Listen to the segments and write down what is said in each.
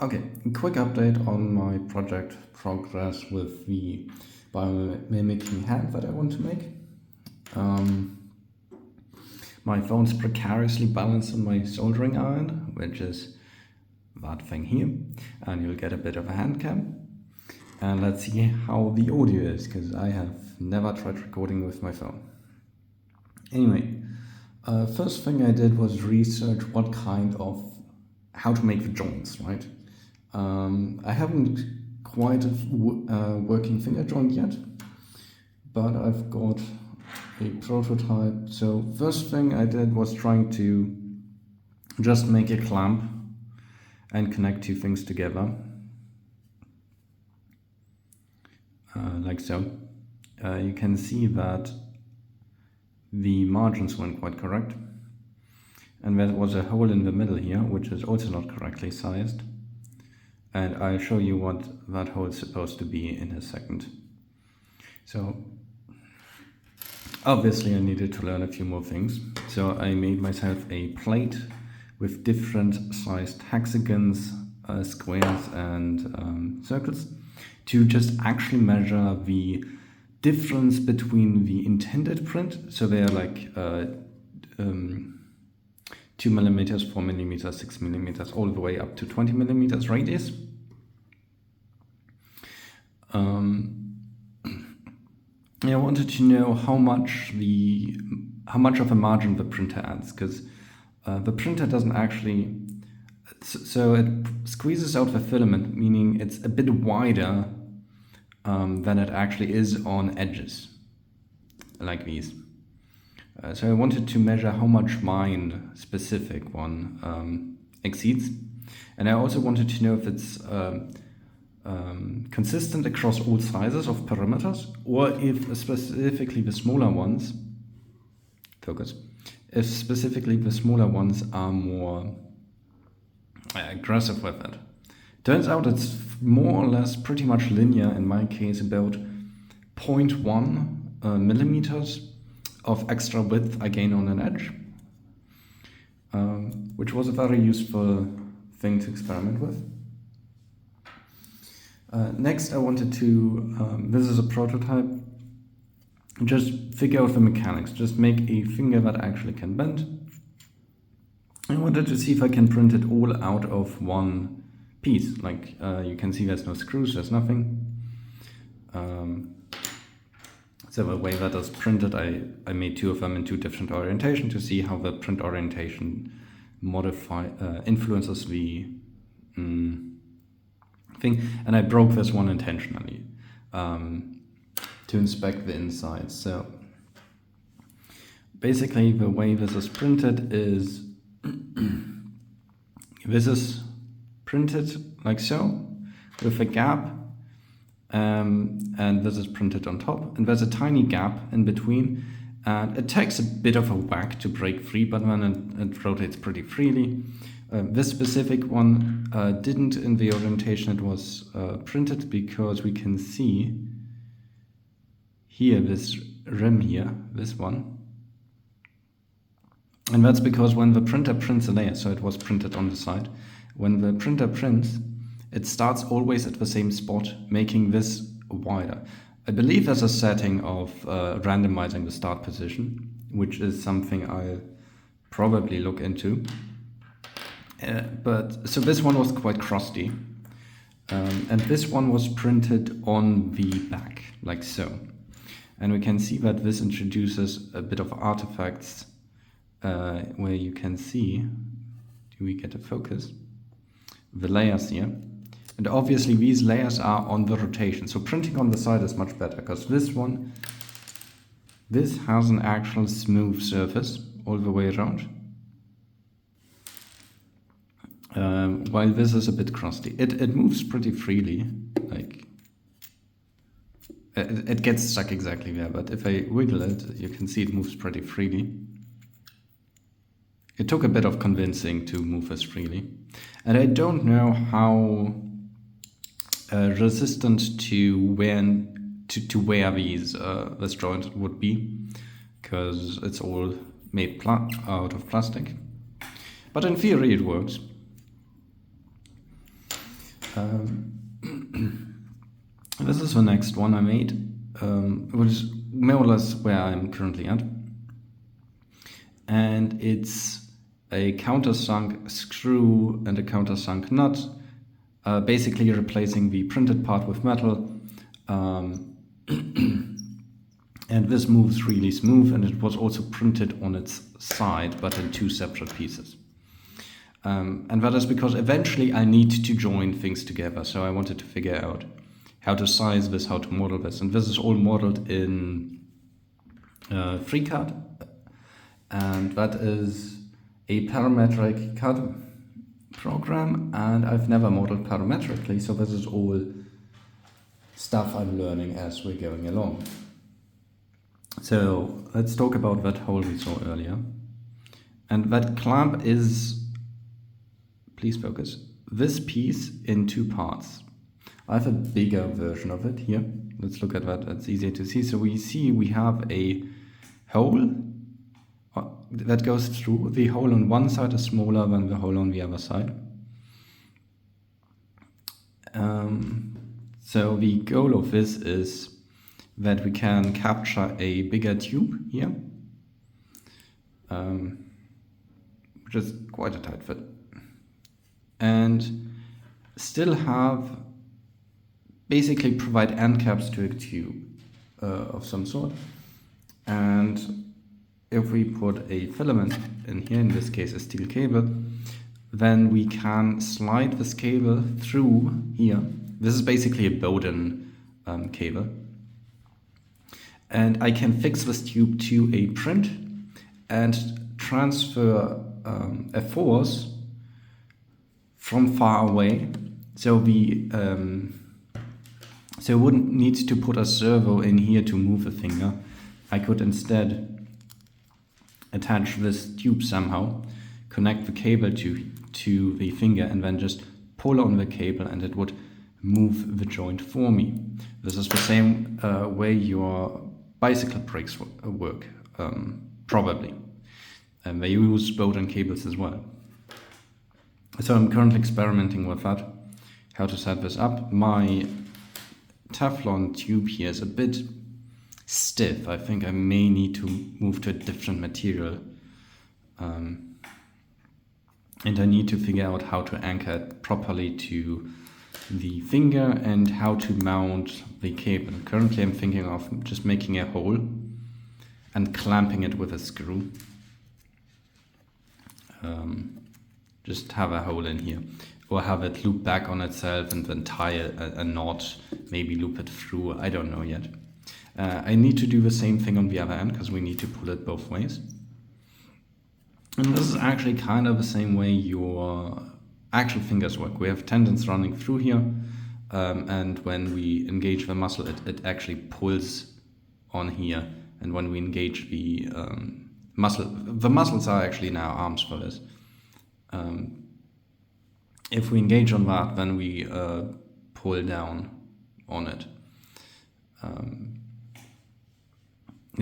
Okay, a quick update on my project progress with the biomimicking hand that I want to make. My phone's precariously balanced on my soldering iron, which is that thing here, and you'll get a bit of a hand cam. And let's see how the audio is, because I have never tried recording with my phone. Anyway, first thing I did was research how to make the joints, right? I haven't quite a working finger joint yet, but I've got a prototype. So first thing I did was trying to just make a clamp and connect two things together, like so. You can see that the margins weren't quite correct, and there was a hole in the middle here, which is also not correctly sized. And I'll show you what that hole is supposed to be in a second. So obviously I needed to learn a few more things. So I made myself a plate with different sized hexagons, squares and circles to just actually measure the difference between the intended print. So they are like 2 millimeters, 4 millimeters, 6 millimeters, all the way up to 20 millimeters radius. I wanted to know how much of a margin the printer adds, because the printer doesn't actually, so it squeezes out the filament, meaning it's a bit wider than it actually is on edges, like these. So I wanted to measure how much mine specific one exceeds, and I also wanted to know if it's consistent across all sizes of perimeters, or if specifically the smaller ones, if specifically the smaller ones are more aggressive with it. Turns out it's more or less pretty much linear, in my case about 0.1 millimeters of extra width I gain on an edge, which was a very useful thing to experiment with. Next I wanted to, this is a prototype, just figure out the mechanics, just make a finger that actually can bend. I wanted to see if I can print it all out of one piece. Like you can see there's no screws, there's nothing. So the way that is printed, I made two of them in two different orientations to see how the print orientation influences the thing. And I broke this one intentionally to inspect the inside. So basically the way this is printed is this is printed like so, with a gap, and this is printed on top, and there's a tiny gap in between, and it takes a bit of a whack to break free, but then it rotates pretty freely. This specific one didn't in the orientation it was printed, because we can see here this rim here, this one. And that's because when the printer prints a layer, so it was printed on the side, when the printer prints, it starts always at the same spot, making this wider. I believe there's a setting of randomizing the start position, which is something I'll probably look into. So this one was quite crusty, and this one was printed on the back, like so. And we can see that this introduces a bit of artifacts where you can see, do we get a focus? The layers here. And obviously these layers are on the rotation. So printing on the side is much better, because this has an actual smooth surface all the way around. While this is a bit crusty. It moves pretty freely, like it gets stuck exactly there, but if I wiggle it, you can see it moves pretty freely. It took a bit of convincing to move this freely. And I don't know how resistant to wear these this joint would be, because it's all made out of plastic. But in theory it works. This is the next one I made, which is more or less where I'm currently at. And it's a countersunk screw and a countersunk nut, basically replacing the printed part with metal. And this moves really smooth, and it was also printed on its side, but in two separate pieces. And that is because eventually I need to join things together, so I wanted to figure out how to size this, how to model this. And this is all modeled in FreeCAD, and that is a parametric CAD program, and I've never modeled parametrically, so this is all stuff I'm learning as we're going along. So let's talk about that hole we saw earlier. And that clamp is, please focus, this piece in two parts. I have a bigger version of it here. Let's look at that, it's easier to see. So we have a hole that goes through. The hole on one side is smaller than the hole on the other side. So the goal of this is that we can capture a bigger tube here, which is quite a tight fit, and still have basically provide end caps to a tube of some sort. And if we put a filament in here, in this case a steel cable, then we can slide this cable through here. This is basically a Bowden cable. And I can fix this tube to a print and transfer a force from far away. So we wouldn't need to put a servo in here to move the finger. I could instead attach this tube somehow, connect the cable to the finger, and then just pull on the cable, and it would move the joint for me. This is the same way your bicycle brakes work, probably. And they use Bowden cables as well. So I'm currently experimenting with that, how to set this up. My Teflon tube here is a bit stiff. I think I may need to move to a different material. And I need to figure out how to anchor it properly to the finger and how to mount the cable. Currently I'm thinking of just making a hole and clamping it with a screw. Just have a hole in here, or have it loop back on itself and then tie a knot, maybe loop it through, I don't know yet. I need to do the same thing on the other end because we need to pull it both ways. And this is actually kind of the same way your actual fingers work. We have tendons running through here, and when we engage the muscle, it actually pulls on here. And when we engage the muscles are actually now arms for this. If we engage on that, then we pull down on it.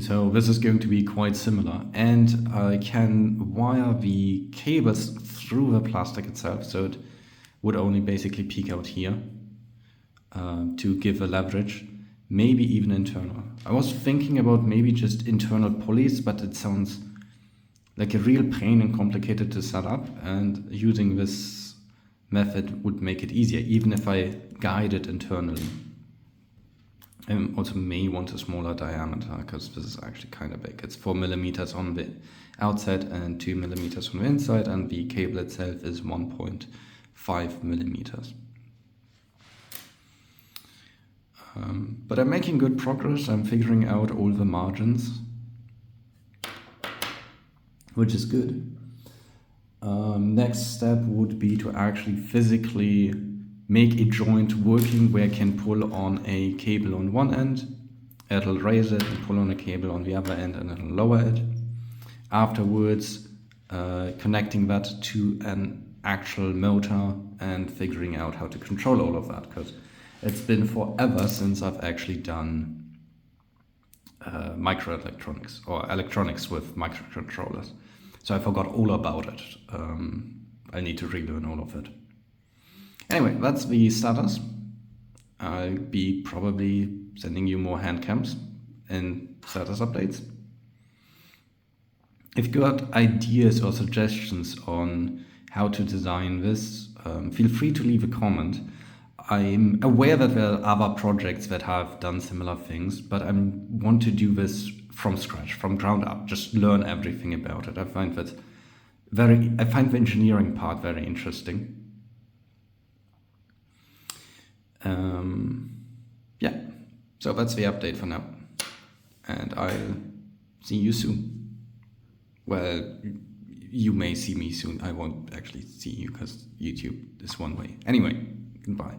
So this is going to be quite similar, and I can wire the cables through the plastic itself, so it would only basically peek out here to give a leverage, maybe even internal. I was thinking about maybe just internal pulleys, but it sounds like a real pain and complicated to set up, and using this method would make it easier, even if I guide it internally. I also may want a smaller diameter, because this is actually kind of big. It's 4 millimeters on the outside and 2 millimeters on the inside, and the cable itself is 1.5 millimeters. But I'm making good progress. I'm figuring out all the margins, which is good. Next step would be to actually physically make a joint working where I can pull on a cable on one end, it'll raise it, and pull on a cable on the other end, and it'll lower it. Afterwards, connecting that to an actual motor and figuring out how to control all of that, because it's been forever since I've actually done microelectronics or electronics with microcontrollers. So I forgot all about it. I need to relearn all of it. Anyway, that's the status. I'll be probably sending you more hand cams and status updates. If you got ideas or suggestions on how to design this, feel free to leave a comment. I'm aware that there are other projects that have done similar things, but I want to do this from scratch, from ground up, just learn everything about it. I find the engineering part very interesting. Yeah, so that's the update for now, and I'll see you soon. Well, you may see me soon. I won't actually see you because YouTube is one way. Anyway, goodbye.